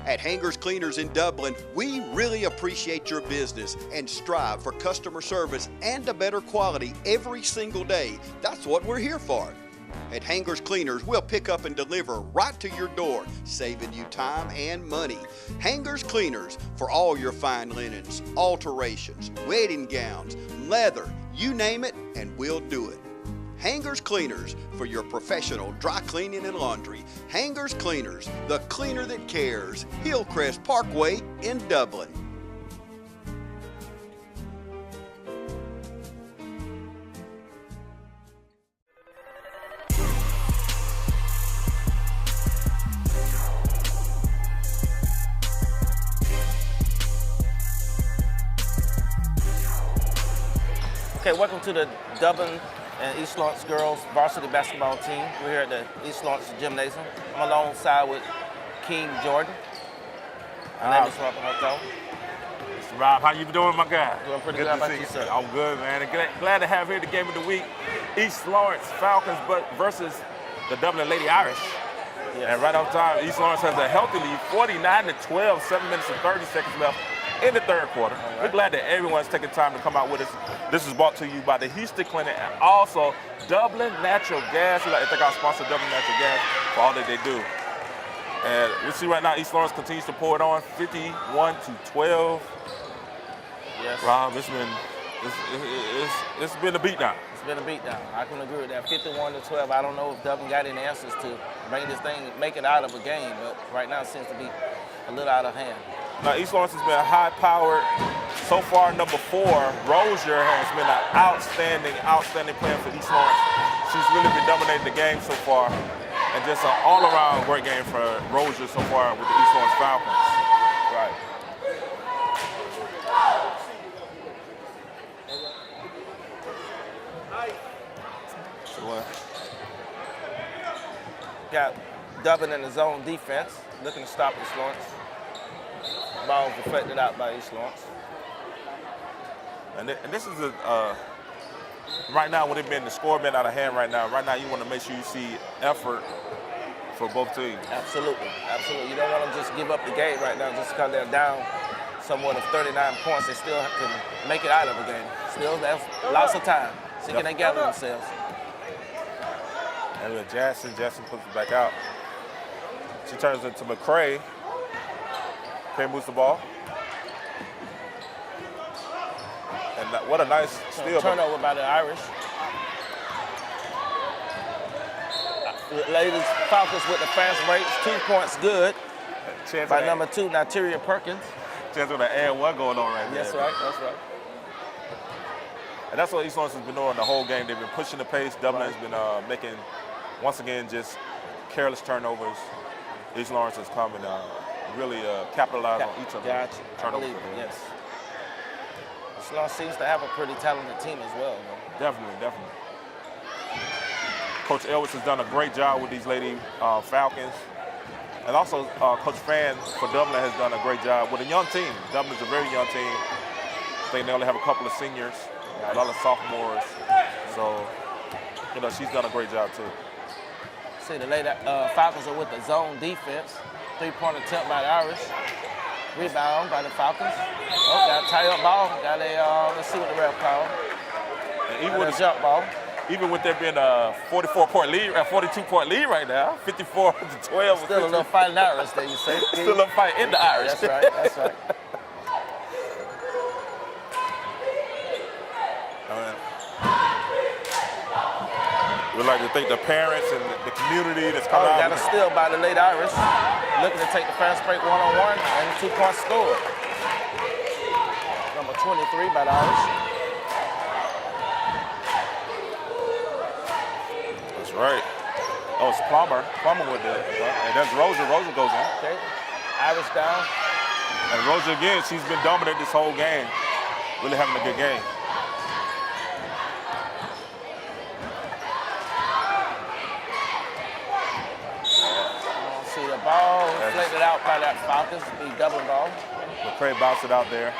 At Hangers Cleaners in Dublin, we really appreciate your business and strive for customer service and a better quality every single day. That's what we're here for. At Hangers Cleaners, we'll pick up and deliver right to your door, saving you time and money. Hangers Cleaners for all your fine linens, alterations, wedding gowns, leather, you name it, and we'll do it. Hangers Cleaners for your professional dry cleaning and laundry. Hangers Cleaners, the cleaner that cares. Hillcrest Parkway in Dublin. Okay, welcome to the Dublin and East Lawrence girls varsity basketball team. We're here at the East Lawrence Gymnasium. I'm alongside with King Jordan. My name is Rob Hartel. Mr. Rob, how you doing, my guy? Doing pretty good. How about you, sir? I'm good, man. Glad to have here the game of the week. East Lawrence Falcons versus the Dublin Lady Irish. Yes. And right on time, East Lawrence has a healthy lead, 49-12, 7 minutes and 30 seconds left in the third quarter. Right. We're glad that everyone's taking time to come out with us. This is brought to you by the Houston Clinic and also Dublin Natural Gas. We'd like to thank our sponsor, Dublin Natural Gas, for all that they do. And we see right now East Lawrence continues to pour it on, 51-12. Yes. Rob, it's been a beatdown. It's been a beatdown. I can agree with that. 51-12. I don't know if Dublin got any answers to bring this thing, make it out of a game, but right now it seems to be a little out of hand. Now, East Lawrence has been high-powered. So far, number 4, Rozier, has been an outstanding player for East Lawrence. She's really been dominating the game so far. And just an all-around great game for Rozier so far with the East Lawrence Falcons. Right. Got Dublin in the zone defense, looking to stop East Lawrence. Ball deflected out by East Lawrence. And this is right now, with it being the score being out of hand right now you want to make sure you see effort for both teams. Absolutely, absolutely. You don't want them to just give up the game right now just because they're down somewhat of 39 points. They still can make it out of the game. Still, there's lots of time. So can they gather themselves? And then Jackson puts it back out. She turns it to McCray. McCray moves the ball. And what a nice steal. Turnover by the Irish. Ladies Falcons with the fast breaks. 2 points good by number 2, Natalia Perkins. Chance with an and one going on right there. That's right, that's right. And that's what East Lawrence has been doing the whole game. They've been pushing the pace. Dublin has been making, once again, just careless turnovers. East Lawrence has come and really capitalized on each of them. Gotcha. Turnovers. Yes. East Lawrence seems to have a pretty talented team as well. Definitely. Coach Elvis has done a great job with these Lady Falcons. And also, Coach Fan for Dublin has done a great job with a young team. Dublin's a very young team. I think they only have a couple of seniors, a lot of sophomores. So, she's done a great job too. See, the Lady Falcons are with the zone defense. 3-point attempt by the Irish. Rebound by the Falcons. Oh, got a tie-up ball. Got a, let's see what the ref called. And even with a jump ball. Even with there being a 42-point lead right now, 54-12. Still a little fight in the Irish, there you say. Still a little fight in the Irish. That's right. We'd like to thank the parents and the community that's come out. Got a steal by the late Irish. Looking to take the fast break one-on-one and a 2-point score. Number 23 by the Irish. That's right. Oh, it's Plummer. Plummer with it. And that's Rozier. Rozier goes in. Okay. Irish down. And Rozier again, she's been dominant this whole game. Really having a good game. See the ball deflected out by that Falcons. The double ball. McCray bounced it out there.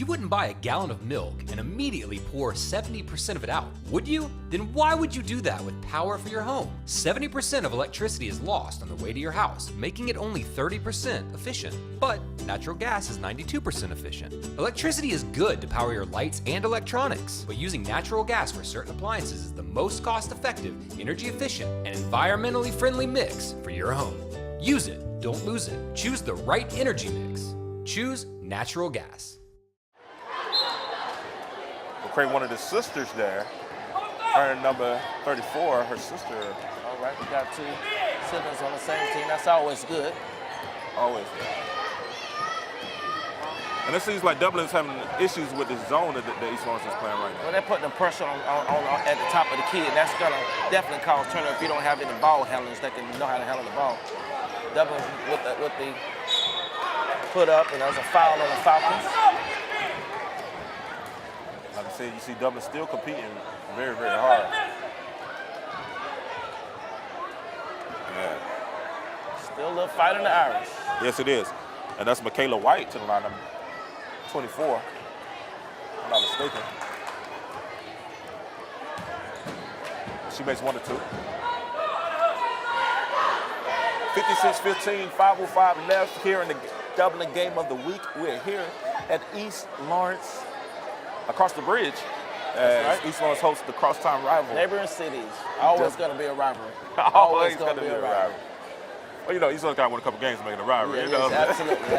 You wouldn't buy a gallon of milk and immediately pour 70% of it out, would you? Then why would you do that with power for your home? 70% of electricity is lost on the way to your house, making it only 30% efficient. But natural gas is 92% efficient. Electricity is good to power your lights and electronics, but using natural gas for certain appliances is the most cost-effective, energy-efficient, and environmentally friendly mix for your home. Use it, don't lose it. Choose the right energy mix. Choose natural gas. McCray, one of the sisters there, her number 34, her sister. All right, we got 2 siblings on the same team. That's always good. Always. And it seems like Dublin's having issues with the zone that East Lawrence is playing right now. Well, they're putting the pressure on at the top of the key, and that's going to definitely cause turnover if you don't have any ball handlers that can know how to handle the ball. Dublin with the put up, and there's a foul on the Falcons. Like I said, you see Dublin still competing very, very hard. Yeah. Still a little fight in the Irish. Yes, it is. And that's Michaela White to the line, number 24, if I'm not mistaken. She makes 1 or 2. 56-15, 5:05 left here in the Dublin game of the week. We're here at East Lawrence, across the bridge, as right. East Lawrence hosts the crosstown rival. Neighboring cities, always going to be a rivalry. Always going to be a rivalry. Well, you know, East Lawrence got to win a couple games to make it a rivalry. Yeah, you know? yes, absolutely.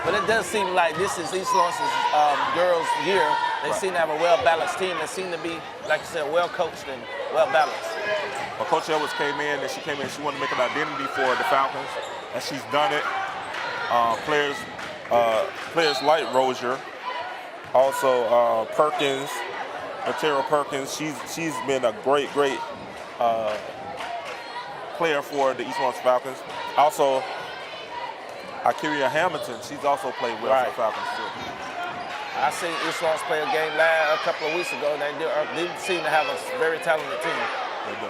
But it does seem like this is East Lawrence's girls' year. They seem to have a well-balanced team. They seem to be, like you said, well-coached and well-balanced. Well, Coach Edwards came in, and she wanted to make an identity for the Falcons, and she's done it. Players like Rozier, also Perkins, Ontario Perkins. She's been a great player for the East Lawrence Falcons. Also, Akiria Hamilton, she's also played well for the Falcons too. I seen East Lawrence play a game a couple of weeks ago, and they seem to have a very talented team.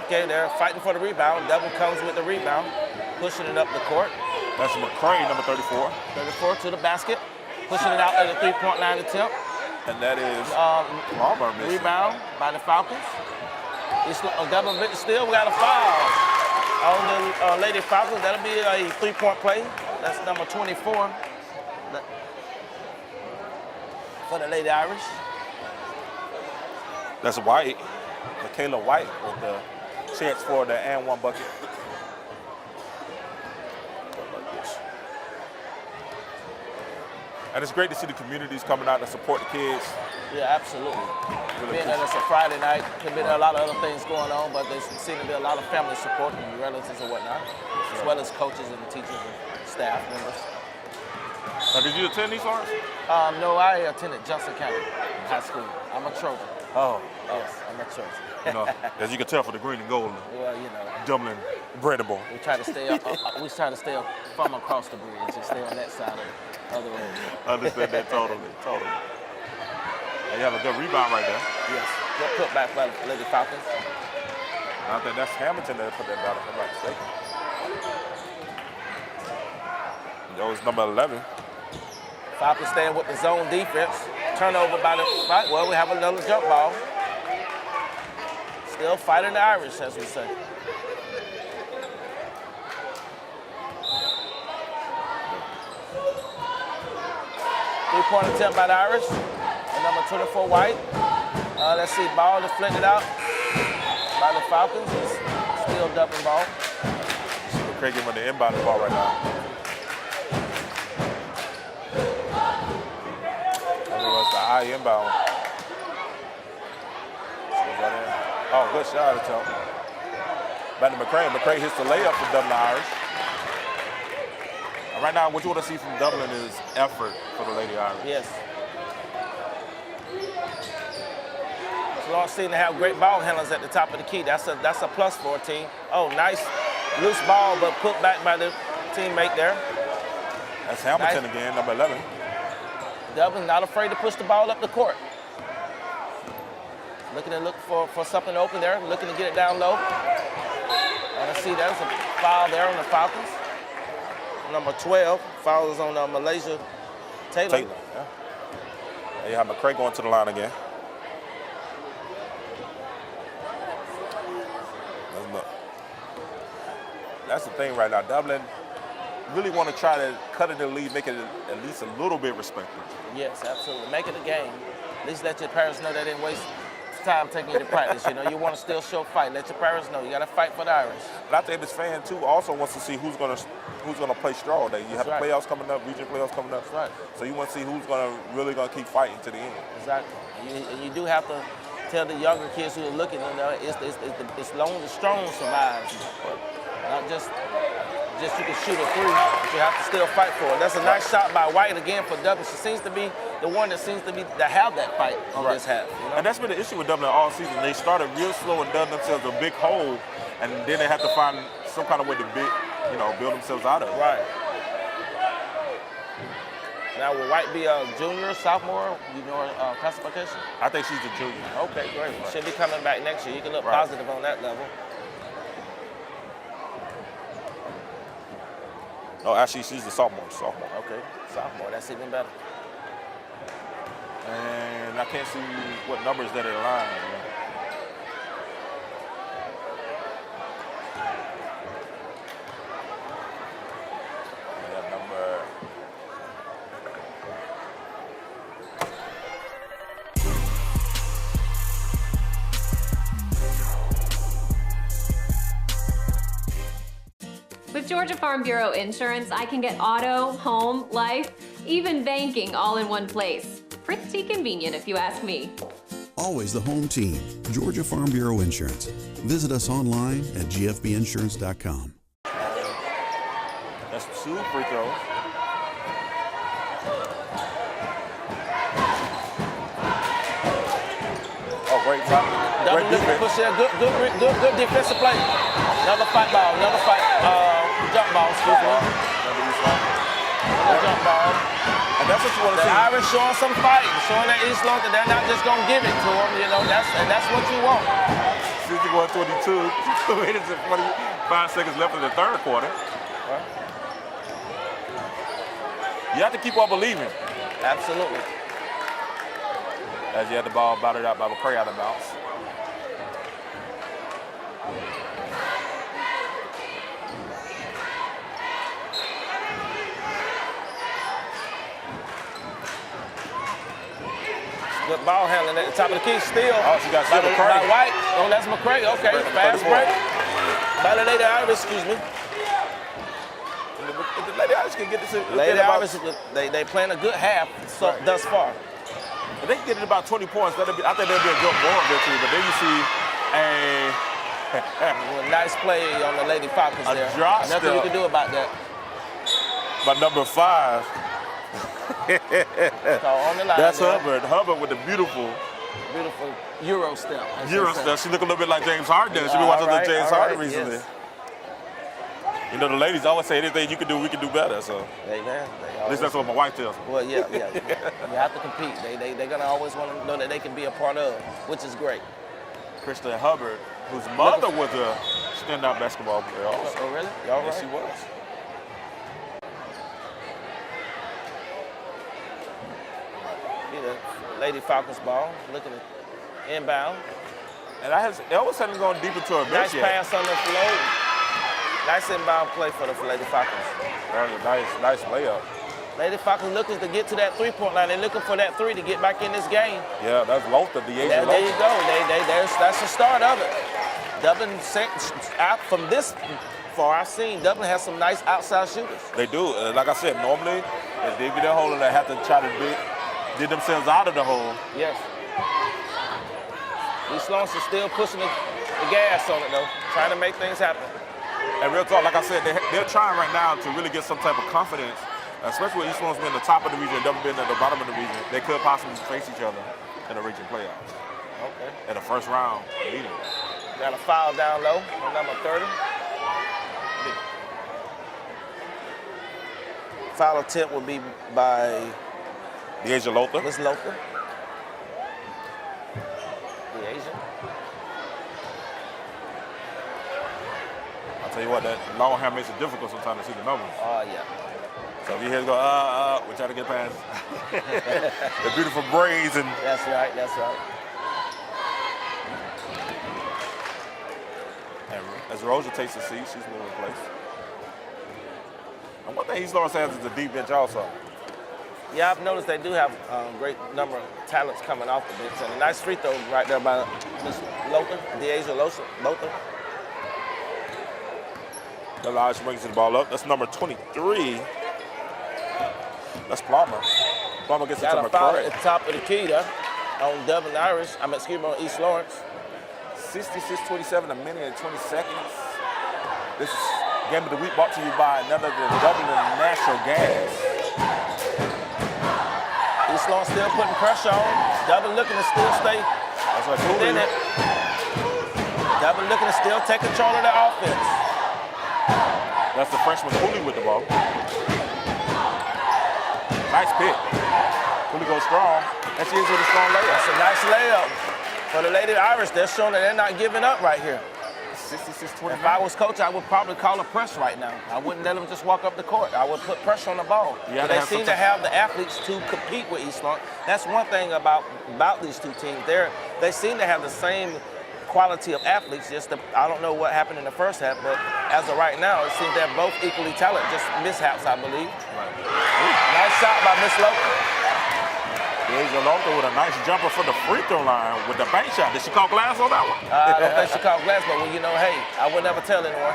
Okay, they're fighting for the rebound. Dublin comes with the rebound, pushing it up the court. That's McCray, number 34. 34 to the basket, pushing it out at the three-point line attempt. And that is Palmer missing. Rebound by the Falcons. Dublin still, we got a foul on the Lady Falcons. That'll be a three-point play. That's number 24 for the Lady Irish. That's White, Michaela White, with the chance for the and one bucket. And it's great to see the communities coming out to support the kids. Yeah, absolutely. Being that it's a Friday night, could be a lot of other things going on, but there seem to be a lot of family support and relatives and whatnot, as well as coaches and teachers and staff members. Now, did you attend East Lawrence? No, I attended Johnson County High School. I'm a Trojan. Oh. Yes, I'm a Trojan. You know, as you can tell for the green and gold. Well, you know. Dublin, bread and ball. We try to stay up. We try to stay up from across the bridge and stay on that side of the other road. I understand that totally. And you have a good rebound right there. Yes. Good putback by the Lady Falcons. I think that's Hamilton that put that down, if I'm not mistaken. That was number 11. Falcons staying with the zone defense. Turnover by the right. Well, we have another jump ball. Still fighting the Irish, as we say. Three-point attempt by the Irish. And number 24, White. Let's see, ball deflected out by the Falcons. It's still Dublin ball. Craig giving the inbound ball right now. That was the high inbound. Oh, good shot attempt. Back to McCray. McCray hits the layup for Dublin Irish. And right now, what you want to see from Dublin is effort for the Lady Irish. Yes. Lawrence seem to have great ball handlers at the top of the key. That's a plus for a team. Oh, nice loose ball, but put back by the teammate there. That's Hamilton again, number 11. Dublin not afraid to push the ball up the court. Looking to look for something open there, looking to get it down low. And I see there's a foul there on the Falcons. Number 12, foul is on Malaysia Taylor. Yeah. And you have McCray going to the line again. That's the thing right now. Dublin really want to try to cut it in the lead, make it at least a little bit respectful. Yes, absolutely. Make it a game. At least let your parents know they didn't waste time taking you to practice. You know, you want to still show fight. Let your parents know you got to fight for the Irish. But I think this fan too also wants to see who's gonna play strong. You have the playoffs coming up, region playoffs coming up. That's right. So you want to see who's really gonna keep fighting to the end. Exactly. And you do have to tell the younger kids who are looking, you know, it's long the strong survives. Not just you can shoot a three, but you have to still fight for it. That's a nice shot by White again for Dublin. She seems to be the one that have that fight on this half. You know? And that's been the issue with Dublin all season. They started real slow and dug themselves a big hole, and then they have to find some kind of way to build themselves out of it. Right. Now, will White be a junior, sophomore? You know her classification? I think she's a junior. Okay, great. Right. She'll be coming back next year. You can look positive on that level. Oh, actually, she's the sophomore. Okay, sophomore. That's even better. And I can't see what numbers that it aligns. That number. With Georgia Farm Bureau Insurance, I can get auto, home, life, even banking all in one place. Pretty convenient if you ask me. Always the home team, Georgia Farm Bureau Insurance. Visit us online at gfbinsurance.com. That's 2 free throws. Oh, great top. Great defense. Push in. Good defensive play. Another fight ball. Jump ball. Excuse me. Another jump ball. And that's what you want to see. The Irish showing some fight, showing that East London they're not just gonna give it to them. You know, that's what you want. 61-22. 2 minutes and 45 seconds left in the third quarter. Right. You have to keep on believing. Absolutely. As you had the ball battered out by McCray out of bounds. Good ball handling at the top of the key. Still. Oh, she got McCray. By White. Oh, that's McCray. Okay, fast break. By the Lady Irish, excuse me. The Lady Irish can get this. Lady Irish, they playing a good half thus far. If they can get it about 20 points, I think that'll be a good ball victory. But then you see a nice play on the Lady Falcons there. Nothing you can do about that. By number 5. So on the line that's there. Hubbard. Hubbard with the beautiful Euro step. She look a little bit like James Harden. She been watching James Harden recently. Yes. You know, the ladies always say anything you can do, we can do better. So at least that's what my wife tells me. Well, yeah. You have to compete. They're gonna always want to know that they can be a part of, which is great. Krista Hubbard, whose mother was a standout basketball player also. Oh, really? Yes, she was. Lady Falcons ball, looking at inbound. And it always hasn't gone deep into her bench Nice pass on the flow. Nice inbound play for the Lady Falcons. That was a nice layup. Lady Falcons looking to get to that three-point line. They're looking for that three to get back in this game. Yeah, that's Lothar, the Asian There you go. That's the start of it. Dublin out from this far, I've seen Dublin has some nice outside shooters. They do. Like I said, normally if they be their hole and they have to try to dig themselves out of the hole. Yes. East Lawrence is still pushing the gas on it though, trying to make things happen. And real talk, like I said, they're trying right now to really get some type of confidence, especially with East Lawrence being the top of the region, Dublin being at the bottom of the region. They could possibly face each other in the region playoffs. Okay. In the first round meeting. Got a foul down low on number 30. Foul attempt will be by the Asian Lothar. Miss Lothar. The Asian. I'll tell you what, that long hair makes it difficult sometimes to see the numbers. Oh, yeah. So if you hear it go, we try to get past the beautiful braids. And That's right, that's right. And as Rosa takes a seat, she's moving in place. And one thing East Lawrence has is a deep bench also. Yeah, I've noticed they do have a great number of talents coming off the bench. And a nice free throw right there by Miss Lothar, DeAsia Lothar. Elijah brings the ball up. That's number 23. That's Plummer. Plummer gets it to Got a foul McCray. at the top of the key there on Dublin Irish. On East Lawrence. 66-27, a minute and 20 seconds. This is Game of the Week brought to you by none other than Dublin Natural Gas. East Lawrence still putting pressure on. Dublin looking to still stay That's right, within it. Dublin looking to still take control of the offense. That's the freshman Cooley with the ball. Nice pick. Cooley goes strong. And she is with a strong layup. That's a nice layup. For the Lady Irish, they're showing that they're not giving up right here. 66-29. If I was coach, I would probably call a press right now. I wouldn't let them just walk up the court. I would put pressure on the ball. Yeah, They seem to have the athletes to compete with East Lawrence. That's one thing about these two teams. They seem to have the same quality of athletes. I don't know what happened in the first half, but as of right now, it seems they're both equally talented. Just mishaps, I believe. Right. Nice shot by Miss Lothar. DeAsia Lothar with a nice jumper for the free throw line with the bank shot. Did she call glass on that one? I don't think she called glass, but hey, I would never tell anyone.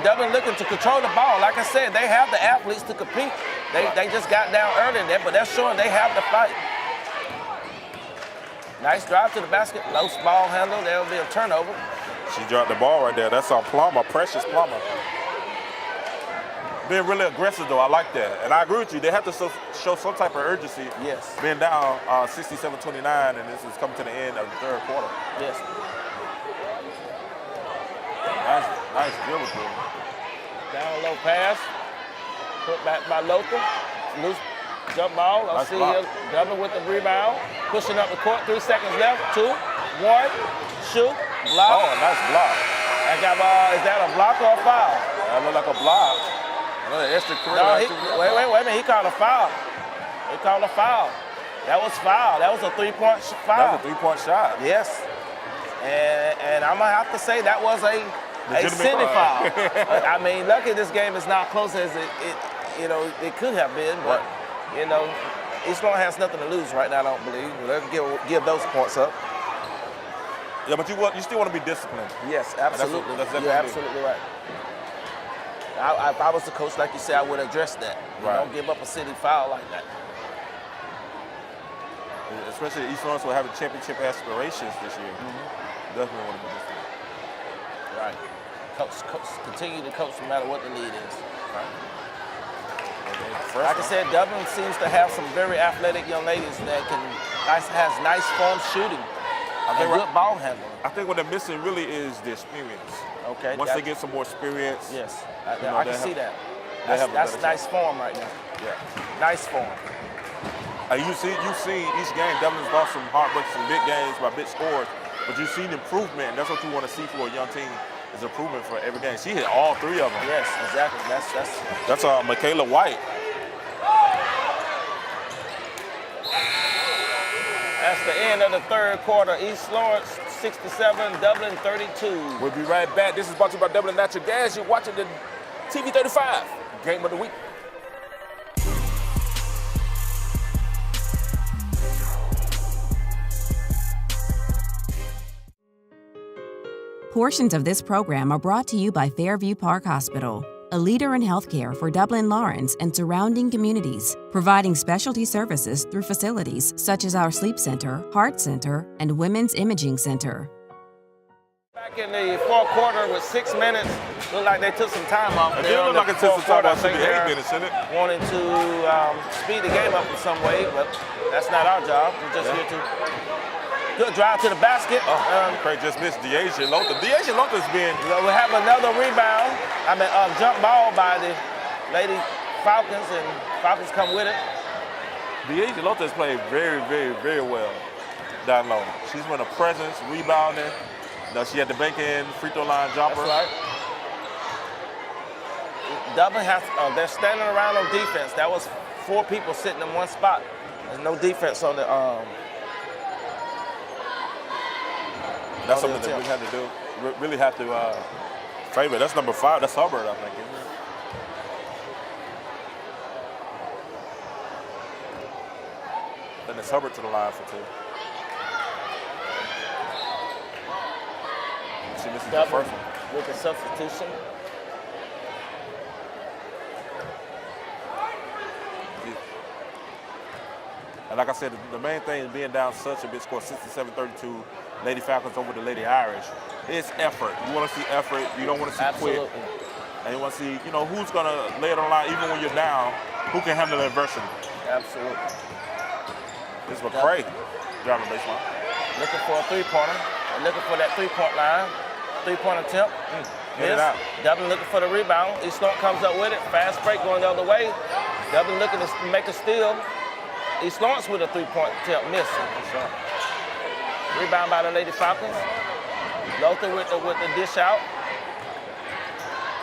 Dublin looking to control the ball. Like I said, they have the athletes to compete. They just got down early in there, but they're showing they have the fight. Nice drive to the basket. Loose ball handle. There'll be a turnover. She dropped the ball right there. That's on Plummer, Precious Plummer. Being really aggressive, though, I like that. And I agree with you. They have to show some type of urgency. Yes. Being down 67-29, and this is coming to the end of the third quarter. Yes. Nice dribble through. Down low pass. Put back by Lothar. Loose jump ball. I'll see here. Dublin with the rebound. Pushing up the court. 3 seconds left. 2, 1. Shoot. Block. Oh, nice block. Is that a block or a foul? That looked like a block. Another extra career. No, wait a minute. He called a foul. That was foul. That was a 3-point foul. That was a 3-point shot. Yes. And I'm going to have to say that was a silly foul. I mean, lucky this game is not close as it could have been, but, East Lawrence has nothing to lose right now, I don't believe. They'll give those points up. Yeah, but you still want to be disciplined. Yes, absolutely. You're absolutely right. If I was the coach, like you said, I would address that. Don't give up a city foul like that. Especially East Lawrence will have championship aspirations this year. Definitely want to be disciplined. Right. Coach, continue to coach no matter what the need is. Right. Like I said, Dublin seems to have some very athletic young ladies that has nice form shooting and good ball handling. I think what they're missing really is the experience. Okay. Once they get some more experience. Yes, I can see that. That's nice form right now. Yeah. Nice form. You've seen each game, Dublin's lost some heartbreaks, some big games by big scores, but you've seen improvement, and that's what you want to see for a young team, is improvement for every game. She hit all 3 of them. Yes, exactly. That's Michaela White. That's the end of the third quarter. East Lawrence 67, Dublin 32. We'll be right back. This is brought to you by Dublin Natural Gas. You're watching the TV 35 Game of the Week. Portions of this program are brought to you by Fairview Park Hospital, a leader in healthcare for Dublin Lawrence and surrounding communities, providing specialty services through facilities such as our Sleep Center, Heart Center, and Women's Imaging Center. Back in the fourth quarter with 6 minutes, looked like they took some time off. It did look like it took some time off. It should be 8 minutes, isn't it? Wanting to speed the game up in some way, but that's not our job. We're just here to. Good drive to the basket. Craig just missed DeAsia Lothar. DeAsia Lothar has been. We have another rebound. Jump ball by the Lady Falcons, and Falcons come with it. DeAsia Lothar has played very, very, very well down low. She's been a presence, rebounding. She had the bank end free throw line jumper. That's right. Dublin has, they're standing around on defense. That was 4 people sitting in one spot. There's no defense on the. That's something that we had to do. Really have to favor. That's number 5. That's Hubbard, I think, isn't it? Then it's Hubbard to the line for 2. She misses the first one. With the substitution. And like I said, the main thing is being down such a big score, 67-32, Lady Falcons over the Lady Irish. It's effort. You want to see effort. You don't want to see Absolutely. quit. And you want to see, who's going to lay it on the line even when you're down, who can handle the adversity. Absolutely. This is McCray driving the baseline. Looking for a 3-pointer. Looking for that 3-point line. 3-point attempt. Get it out. Dublin looking for the rebound. East Lawrence comes up with it. Fast break going the other way. Dublin looking to make a steal. East Lawrence with a 3-point attempt, missing. Rebound by the Lady Falcons. Lothar with the dish out.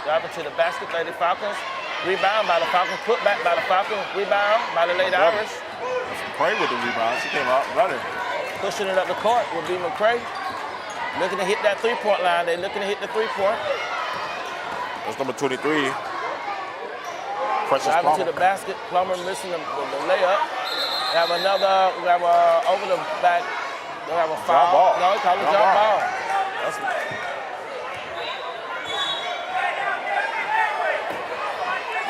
Driving to the basket, Lady Falcons. Rebound by the Falcons. Put back by the Falcons. Rebound by the Lady Irish. McCray with the rebound. She came out running. Pushing it up the court will be McCray. Looking to hit that 3-point line. They're looking to hit the 3-point. That's number 23. Precious Driving Plummer. to the basket. Plummer missing the layup. We have over the back. We have a foul. Ball. No, he called a jump ball. That's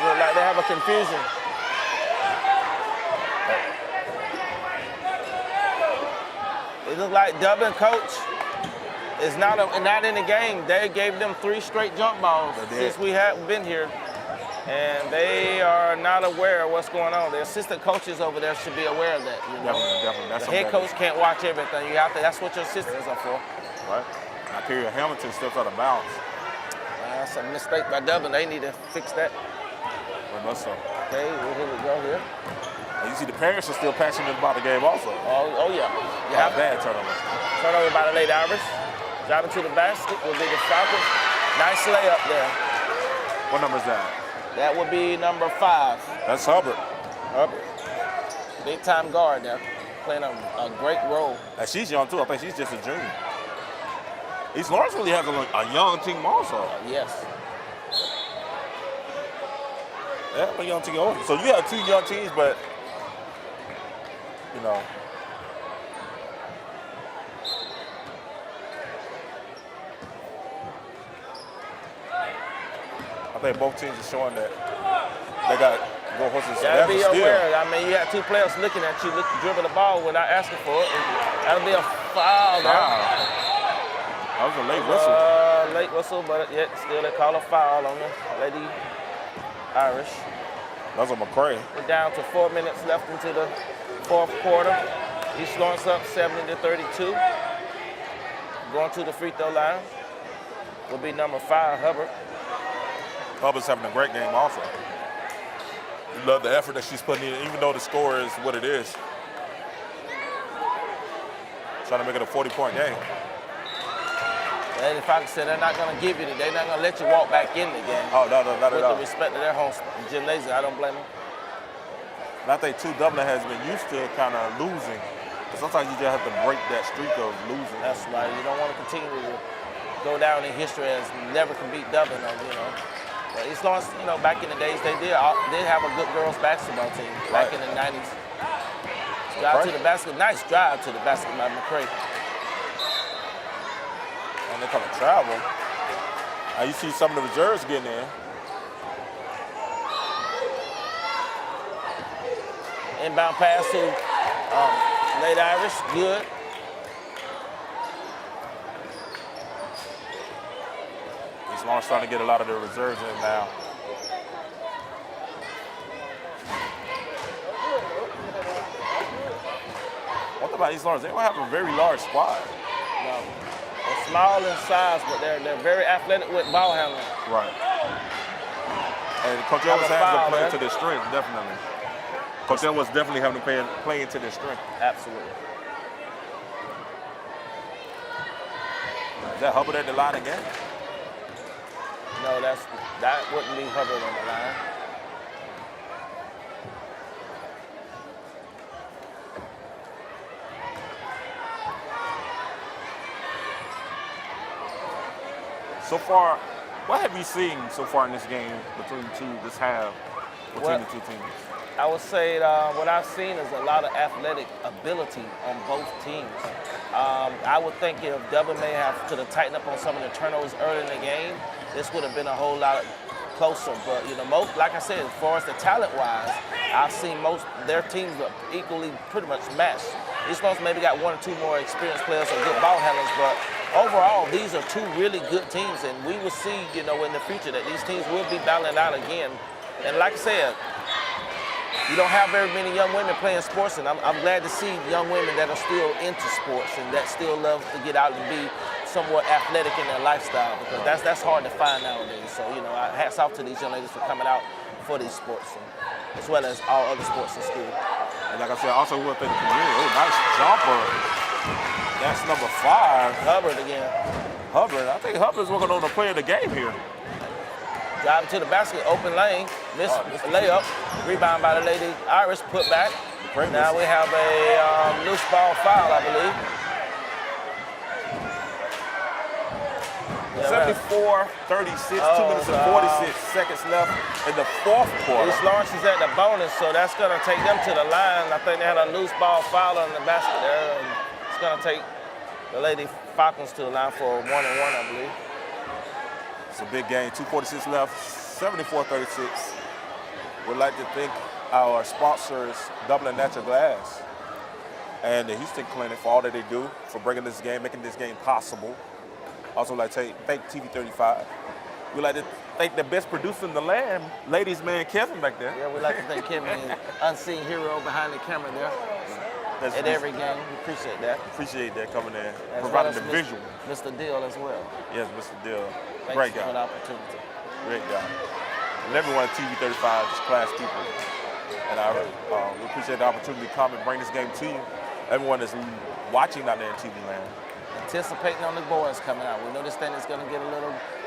Look like they have a confusion. It looks like Dublin coach is not in the game. They gave them 3 straight jump balls since we have been here. And they are not aware of what's going on. The assistant coaches over there should be aware of that. Definitely. That's the head coach can't watch everything. That's what your assistants are for. Right. Now, Kerry Hamilton steps out of bounds. That's a mistake by Dublin. They need to fix that. Very much so. Okay, here we go here. And you see the parents are still passionate about the game also. Oh yeah. You have bad turnover. Turnover by the Lady Irish. Driving to the basket will be the Falcons. Nice layup there. What number is that? That would be number 5. That's Hubbard. Hubbard. Big time guard there. Playing a great role. And she's young too. I think she's just a junior. East Lawrence really has a young team also. Yes. Yeah, a young team also. So you have 2 young teams, but I think both teams are showing that they got go horses. You gotta be aware. I mean, you had 2 players looking at you, dribble the ball without asking for it. That'll be a foul. That was a late whistle. Late whistle, but yet still they call a foul on the Lady Irish. That was a McCray. We're down to 4 minutes left into the 4th quarter. East Lawrence up 70-32. Going to the free throw line will be number 5, Hubbard. Hubbard's having a great game also. We love the effort that she's putting in, even though the score is what it is. Trying to make it a 40-point game. And if I said they're not going to give you it, they're not going to let you walk back in the game. Oh, no, not at all. With the respect to their home gymnasium, I don't blame them. And I think, too, Dublin has been used to kind of losing. But sometimes you just have to break that streak of losing. That's right. You don't want to continue to go down in history as never can beat Dublin, But East Lawrence, back in the days, they did have a good girls basketball team back in the 90s. Drive to the basket. Nice drive to the basket by McCray. And they come to travel. Now you see some of the reserves getting in. Inbound pass to Lady Irish. Good. East Lawrence starting to get a lot of their reserves in now. One thing about East Lawrence, they don't have a very large squad. No. They're small in size, but they're very athletic with ball handling. Right. And Coach Ellis has them playing to their strength, definitely. Coach Ellis definitely having them playing to their strength. Absolutely. Is that Hubbard at the line again? No, No, that wouldn't leave Hubbard on the line. So far, what have you seen so far in this game between this half between the two teams? I would say what I've seen is a lot of athletic ability on both teams. I would think if Dublin may have could have tightened up on some of the turnovers early in the game, this would have been a whole lot closer. But like I said, as far as the talent-wise, I've seen most their teams are equally pretty much matched. East Lawrence maybe got one or two more experienced players or good ball handlers, but overall, these are two really good teams, and we will see, in the future that these teams will be battling out again. And like I said, you don't have very many young women playing sports, and I'm glad to see young women that are still into sports and that still love to get out and be somewhat athletic in their lifestyle, because that's hard to find nowadays. So, hats off to these young ladies for coming out for these sports, as well as all other sports in school. And like I said, also we want to thank the community. Oh, nice jumper. That's number 5. Hubbard again. Hubbard. I think Hubbard's working on the play of the game here. Driving to the basket, open lane, miss layup, rebound by the Lady Irish, put back. Now we have a loose ball foul, I believe. 74-36, 2 minutes and 46 seconds left in the fourth quarter. East Lawrence is at the bonus, so that's going to take them to the line. I think they had a loose ball foul on the basket there. And it's going to take the Lady Falcons to the line for a 1-and-1, I believe. It's a big game, 2:46 left, 74-36. We'd like to thank our sponsors, Dublin Natural Glass and the Houston Clinic for all that they do, for bringing this game, making this game possible. Also like to thank TV35. We'd like to thank the best producer in the land, ladies man Kevin back there. Yeah, we'd like to thank Kevin, the unseen hero behind the camera there. At every game, we appreciate that. Appreciate that coming in, as providing well the visual. Mr. Deal as well. Yes, Mr. Deal. Thanks Great guy. for the opportunity. Great guy. And everyone at TV35, just class people. And we appreciate the opportunity to come and bring this game to you. Everyone that's watching out there in TV land. Anticipating on the boys coming out. We know this thing is going to get a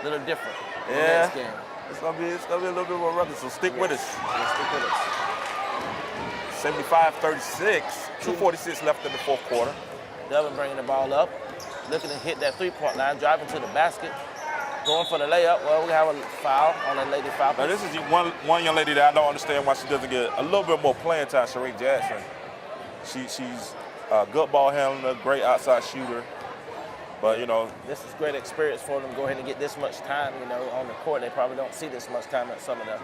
little different. Yeah. Next game. It's gonna be a little bit more rugged, so stick with us. Yeah, stick with us. 75-36, 2:46 left in the fourth quarter. Dublin bringing the ball up, looking to hit that three-point line, driving to the basket, going for the layup. Well, we have a foul on the Lady Falcons. Now this is one young lady that I don't understand why she doesn't get a little bit more playing time, Sheree Jackson. She's a good ball handler, great outside shooter. But, this is great experience for them to go ahead and get this much time, on the court. They probably don't see this much time at some of the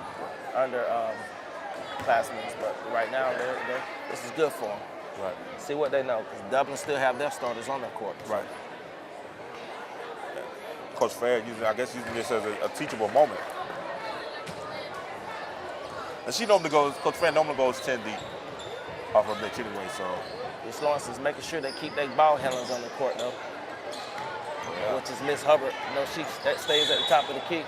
underclassmen. But right now, this is good for them. Right. See what they know, because Dublin still have their starters on the court. Right. Coach Fair, I guess using this as a teachable moment. And Coach Fair normally goes 10 deep off her bench anyway, so. East Lawrence is making sure they keep their ball handlers on the court, though. Yeah. Which is Miss Hubbard. She stays at the top of the key.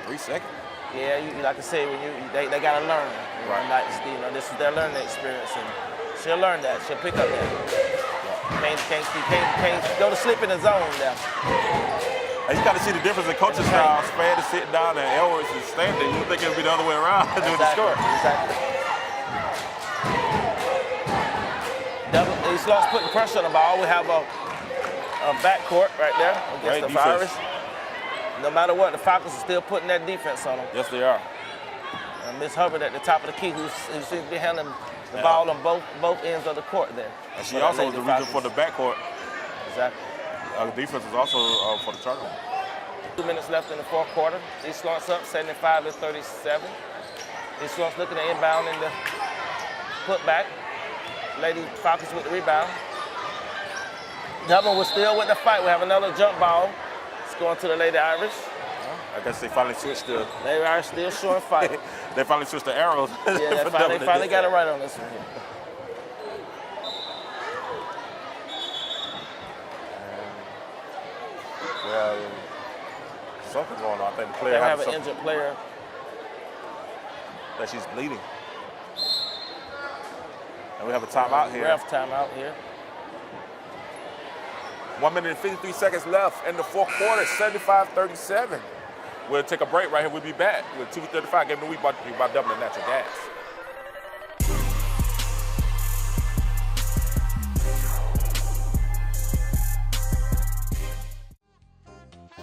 3 seconds. Yeah, like I said, they got to learn. Right. This is their learning experience, and she'll learn that. She'll pick up that. Can't go to sleep in the zone now. And you got to see the difference in coaching styles. Fad is sitting down and Elwes is standing. You would think it would be the other way around doing the score. Exactly. East Lawrence putting pressure on the ball. We have a backcourt right there against the Irish. No matter what, the Falcons are still putting that defense on them. Yes, they are. And Miss Hubbard at the top of the key, who seems to be handling the ball on both ends of the court there. And she also is the reason for the backcourt. Exactly. The defense is also for the turnover. 2 minutes left in the fourth quarter. East Lawrence up 75-37. East Lawrence looking to inbound in the putback. Lady Falcons with the rebound. Dublin was still with the fight. We have another jump ball. It's going to the Lady Irish. I guess they finally switched to. Lady Irish still showing fight. They finally switched the arrows. Yeah, they finally got it right on this one here. Well, something going on. I think the player they have an injured player. That she's bleeding. And we have a timeout here. Ref timeout here. 1 minute and 53 seconds left in the fourth quarter, 75-37. We'll take a break right here. We'll be back with 2:35 Game of the Week by Dublin Natural Gas.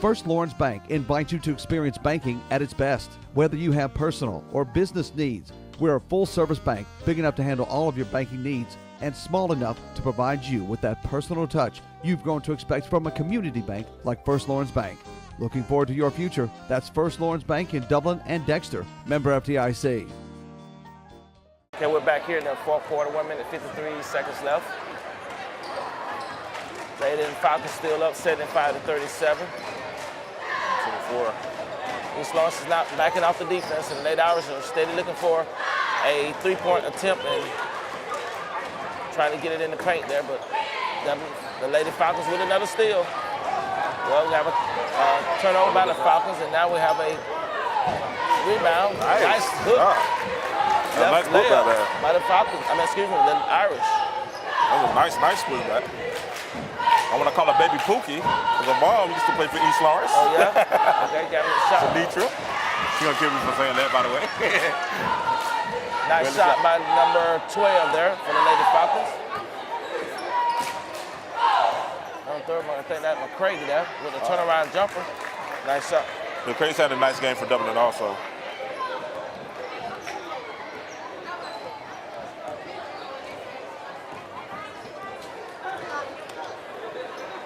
First Lawrence Bank invites you to experience banking at its best. Whether you have personal or business needs, we're a full-service bank, big enough to handle all of your banking needs and small enough to provide you with that personal touch you've grown to expect from a community bank like First Lawrence Bank. Looking forward to your future. That's First Lawrence Bank in Dublin and Dexter. Member FDIC. Okay, we're back here in the fourth quarter, 1 minute, 53 seconds left. Lady Falcons still up 75-37. 24. East Lawrence is not backing off the defense, and the Lady Irish are steady looking for a three-point attempt and trying to get it in the paint there, but the Lady Falcons with another steal. Well, we have a turnover by the Falcons, and now we have a rebound. Nice hook. Nice hook out there. By the Falcons. Excuse me, the Irish. That was a nice split back. I want to call her Baby Pookie, because her mom used to play for East Lawrence. Oh, yeah? Okay, got a shot. Sinitra. She's going to kill me for saying that, by the way. Nice shot by number 12 there for the Lady Falcons. On third one, I think that's McCrae there with a turnaround jumper. Nice shot. McCrae's had a nice game for Dublin also.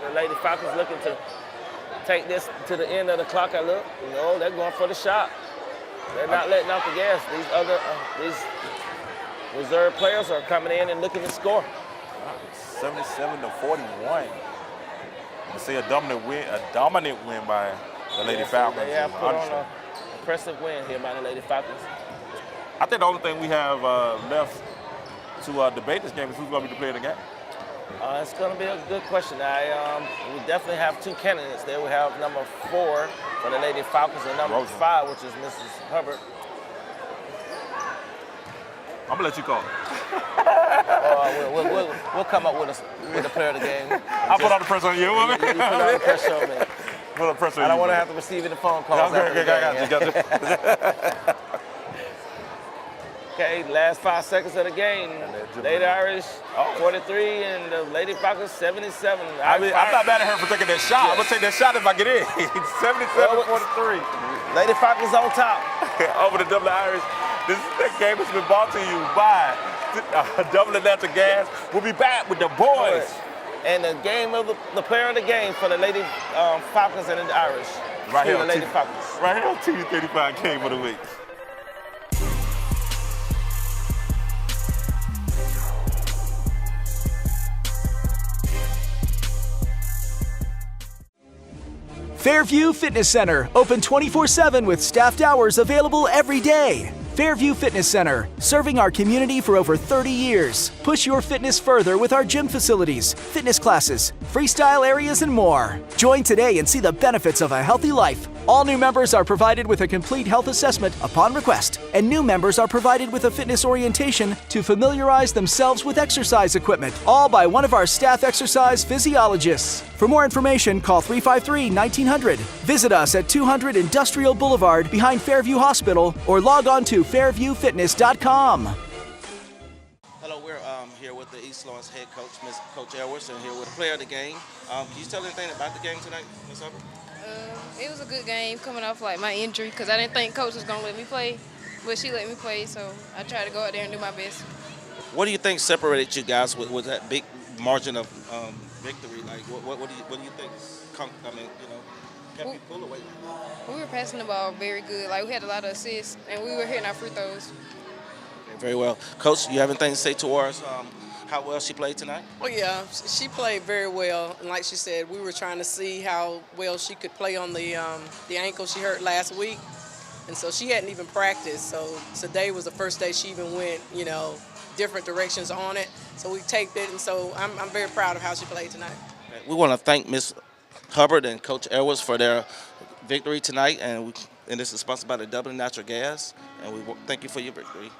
The Lady Falcons looking to take this to the end of the clock. I look, they're going for the shot. They're not letting off the gas. These reserve players are coming in and looking to score. 77-41. You see a dominant win by the Lady Falcons. They have put on an impressive win here by the Lady Falcons. I think the only thing we have left to debate this game is who's going to be the player of the game. It's going to be a good question. We definitely have two candidates there. We have number 4 for the Lady Falcons and number 5, which is Mrs. Hubbard. I'm going to let you call it. We'll come up with a player of the game. I'll put all the pressure on you, woman. You put all the pressure on me. Put all the pressure on you. I don't want to have to receive any phone calls. Okay, got you. Okay, last 5 seconds of the game. Lady Irish 43 and the Lady Falcons 77. I'm not mad at her for taking that shot. Yes. I'm going to take that shot if I get in. 77-43. Lady Falcons on top. Over the Dublin Irish. This game has been brought to you by Dublin Natural Gas. We'll be back with the boys. And the game of the player of the game for the Lady Falcons and the Irish. Right here on Lady Falcons. Right here on 2:35 Game of the Week. Fairview Fitness Center, open 24/7 with staffed hours available every day. Fairview Fitness Center, serving our community for over 30 years. Push your fitness further with our gym facilities, fitness classes, freestyle areas, and more. Join today and see the benefits of a healthy life. All new members are provided with a complete health assessment upon request, and new members are provided with a fitness orientation to familiarize themselves with exercise equipment, all by one of our staff exercise physiologists. For more information, call 353-1900. Visit us at 200 Industrial Boulevard behind Fairview Hospital or log on to fairviewfitness.com. Hello, we're here with the East Lawrence head coach, Coach Edwards, and here with the player of the game. Can you tell anything about the game tonight, Ms. Hubbard? It was a good game coming off my injury because I didn't think coach was going to let me play, but she let me play, so I tried to go out there and do my best. What do you think separated you guys with that big margin of victory? Like, what do you think? Kept you pull away? We were passing the ball very good. We had a lot of assists, and we were hitting our free throws. Okay, very well. Coach, you have anything to say to us? How well she played tonight? Oh, yeah. She played very well. And like she said, we were trying to see how well she could play on the ankle she hurt last week. And so she hadn't even practiced. So today was the first day she even went, different directions on it. So we taped it. And so I'm very proud of how she played tonight. We want to thank Ms. Hubbard and Coach Edwards for their victory tonight. And this is sponsored by the Dublin Natural Gas. And we thank you for your victory.